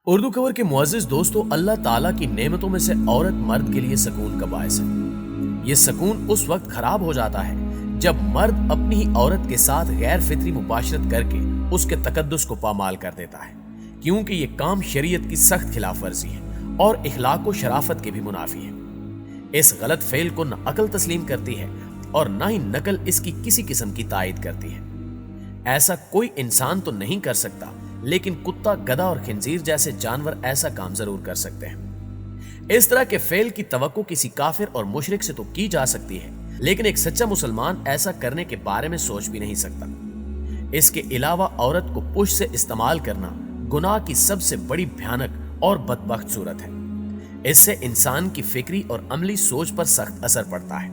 اردو کور کے معزز دوستو، اللہ تعالیٰ کی نعمتوں میں سے عورت مرد کے لیے سکون کا باعث ہے۔ یہ سکون اس وقت خراب ہو جاتا ہے جب مرد اپنی ہی عورت کے ساتھ غیر فطری مباشرت کر کے اس کے تقدس کو پامال کر دیتا ہے، کیونکہ یہ کام شریعت کی سخت خلاف ورزی ہے اور اخلاق و شرافت کے بھی منافی ہے۔ اس غلط فعل کو نہ عقل تسلیم کرتی ہے اور نہ ہی نقل اس کی کسی قسم کی تائید کرتی ہے۔ ایسا کوئی انسان تو نہیں کر سکتا، لیکن کتا، گدھا اور خنزیر جیسے جانور ایسا کام ضرور کر سکتے ہیں۔ اس طرح کے فعل کی توقع کسی کافر اور مشرک سے تو کی جا سکتی ہے، لیکن ایک سچا مسلمان ایسا کرنے کے بارے میں سوچ بھی نہیں سکتا۔ اس کے علاوہ عورت کو پش سے استعمال کرنا گناہ کی سب سے بڑی بھیانک اور بدبخت صورت ہے۔ اس سے انسان کی فکری اور عملی سوچ پر سخت اثر پڑتا ہے۔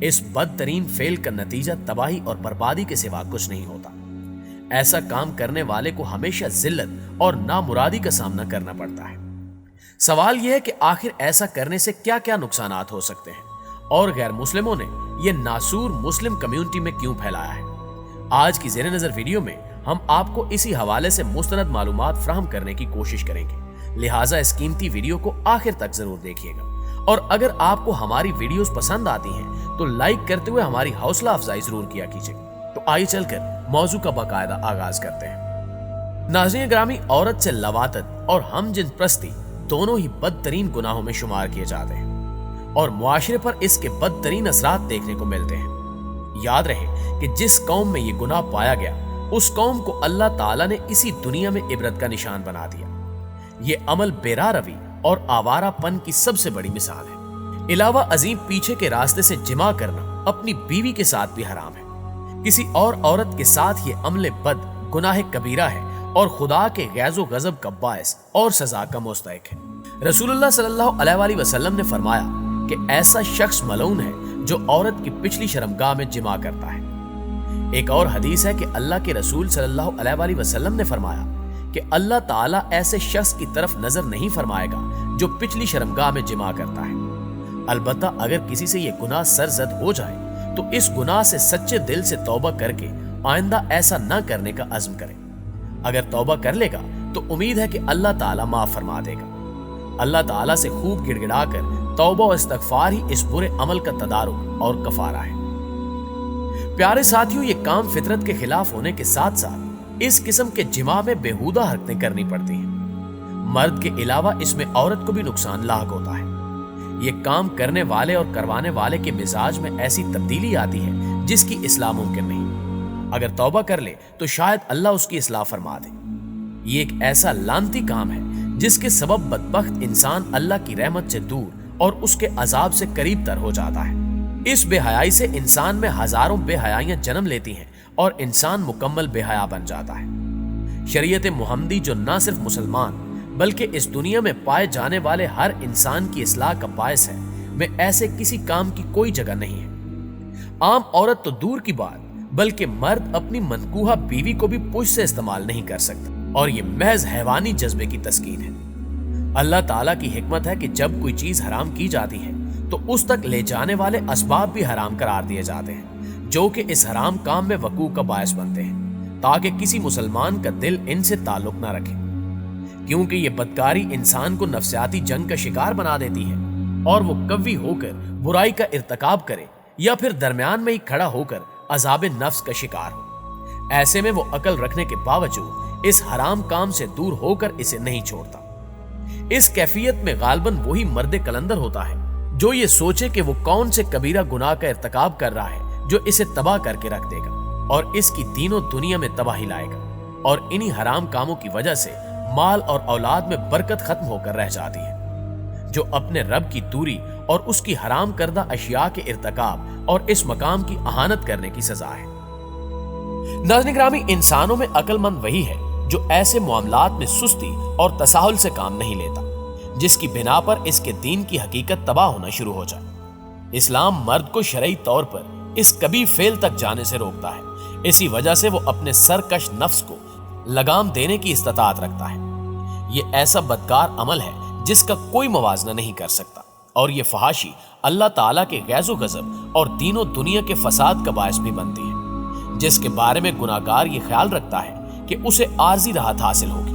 اس بدترین فعل کا نتیجہ تباہی اور بربادی کے سوا کچھ نہیں ہوتا۔ ایسا کام کرنے والے کو ہمیشہ ذلت اور نامرادی کا سامنا کرنا پڑتا ہے۔ سوال یہ ہے کہ آخر ایسا کرنے سے کیا کیا نقصانات ہو سکتے ہیں اور غیر مسلموں نے یہ ناسور مسلم کمیونٹی میں کیوں پھیلایا ہے؟ آج کی زیر نظر ویڈیو میں ہم آپ کو اسی حوالے سے مستند معلومات فراہم کرنے کی کوشش کریں گے، لہٰذا اس قیمتی ویڈیو کو آخر تک ضرور دیکھیے گا، اور اگر آپ کو ہماری ویڈیوز پسند آتی ہیں تو لائک کرتے ہوئے ہماری حوصلہ افزائی ضرور کیا کیجیے۔ تو آئیے چل کر موضوع کا باقاعدہ آغاز کرتے ہیں۔ ناظرین گرامی، عورت سے لواطت اور ہم جنس پرستی دونوں ہی بدترین گناہوں میں شمار کیے جاتے ہیں اور معاشرے پر اس کے بدترین اثرات دیکھنے کو ملتے ہیں۔ یاد رہے کہ جس قوم میں یہ گناہ پایا گیا، اس قوم کو اللہ تعالیٰ نے اسی دنیا میں عبرت کا نشان بنا دیا۔ یہ عمل بے راہ روی اور آوارہ پن کی سب سے بڑی مثال ہے۔ علاوہ عظیم پیچھے کے راستے سے جمع کرنا اپنی بیوی کے ساتھ بھی حرام ہے۔ کسی اور عورت کے ساتھ یہ عمل بد گناہ کبیرہ ہے اور خدا کے غیظ و غضب کا باعث اور سزا کا مستحق ہے۔ رسول اللہ صلی اللہ علیہ وآلہ وسلم نے فرمایا کہ ایسا شخص ملعون ہے جو عورت کی پچھلی شرمگاہ میں جمع کرتا ہے۔ ایک اور حدیث ہے کہ اللہ کے رسول صلی اللہ علیہ وآلہ وسلم نے فرمایا کہ اللہ تعالیٰ ایسے شخص کی طرف نظر نہیں فرمائے گا جو پچھلی شرمگاہ میں جمع کرتا ہے۔ البتہ اگر کسی سے یہ گناہ سرزد ہو جائے تو اس گناہ سے سچے دل سے توبہ کر کے آئندہ ایسا نہ کرنے کا عزم کرے۔ اگر توبہ کر لے گا تو امید ہے کہ اللہ تعالیٰ معاف فرما دے گا۔ اللہ تعالیٰ سے خوب گڑ گڑا کر توبہ و استغفار ہی اس برے عمل کا تدارک اور کفارہ ہے۔ پیارے ساتھیوں، یہ کام فطرت کے خلاف ہونے کے ساتھ ساتھ اس قسم کے جماع میں بیہودہ حرکتیں کرنی پڑتی ہیں۔ مرد کے علاوہ اس میں عورت کو بھی نقصان لاحق ہوتا ہے۔ یہ کام کرنے والے اور کروانے والے کے مزاج میں ایسی تبدیلی آتی ہے جس کی اصلاح ممکن نہیں۔ اگر توبہ کر لے تو شاید اللہ اس کی اصلاح فرما دے۔ یہ ایک ایسا لعنتی کام ہے جس کے سبب بدبخت انسان اللہ کی رحمت سے دور اور اس کے عذاب سے قریب تر ہو جاتا ہے۔ اس بے حیائی سے انسان میں ہزاروں بے حیائیاں جنم لیتی ہیں اور انسان مکمل بے حیا بن جاتا ہے۔ شریعت محمدی جو نہ صرف مسلمان بلکہ اس دنیا میں پائے جانے والے ہر انسان کی اصلاح کا باعث ہے، میں ایسے کسی کام کی کوئی جگہ نہیں ہے۔ عام عورت تو دور کی بات، بلکہ مرد اپنی منکوحہ بیوی کو بھی پش سے استعمال نہیں کر سکتا، اور یہ محض حیوانی جذبے کی تسکین ہے۔ اللہ تعالیٰ کی حکمت ہے کہ جب کوئی چیز حرام کی جاتی ہے تو اس تک لے جانے والے اسباب بھی حرام قرار دیے جاتے ہیں جو کہ اس حرام کام میں وقوع کا باعث بنتے ہیں، تاکہ کسی مسلمان کا دل ان سے تعلق نہ رکھے، کیونکہ یہ بدکاری انسان کو نفسیاتی جنگ کا شکار بنا دیتی ہے اور وہ قوی ہو کر برائی کا ارتکاب کرے یا پھر درمیان میں ہی کھڑا ہو کر عذاب نفس کا شکار ہو۔ ایسے میں وہ عقل رکھنے کے باوجود اس حرام کام سے دور ہو کر اسے نہیں چھوڑتا۔ اس کیفیت میں غالباً وہی مرد کلندر ہوتا ہے جو یہ سوچے کہ وہ کون سے کبیرہ گناہ کا ارتکاب کر رہا ہے جو اسے تباہ کر کے رکھ دے گا اور اس کی دین و دنیا میں تباہی لائے گا، اور انہی حرام کاموں کی وجہ سے مال اور اولاد میں برکت ختم ہو کر رہ جاتی ہے، جو اپنے رب کی دوری اور اس کی حرام کردہ اشیاء کے ارتکاب اور اس مقام کی اہانت کرنے کی سزا ہے۔ ناظرین گرامی، انسانوں میں عقل مند وہی ہے جو ایسے معاملات میں سستی اور تساہل سے کام نہیں لیتا جس کی بنا پر اس کے دین کی حقیقت تباہ ہونا شروع ہو جائے۔ اسلام مرد کو شرعی طور پر اس کبھی فعل تک جانے سے روکتا ہے، اسی وجہ سے وہ اپنے سرکش نفس کو لگام دینے کی استطاعت رکھتا ہے۔ یہ ایسا بدکار عمل ہے جس کا کوئی موازنہ نہیں کر سکتا، اور یہ فحاشی اللہ تعالیٰ کے غیظ و غضب اور دین و دنیا کے فساد کا باعث بھی بنتی ہے، جس کے بارے میں گناہگار یہ خیال رکھتا ہے کہ اسے عارضی راحت حاصل ہوگی،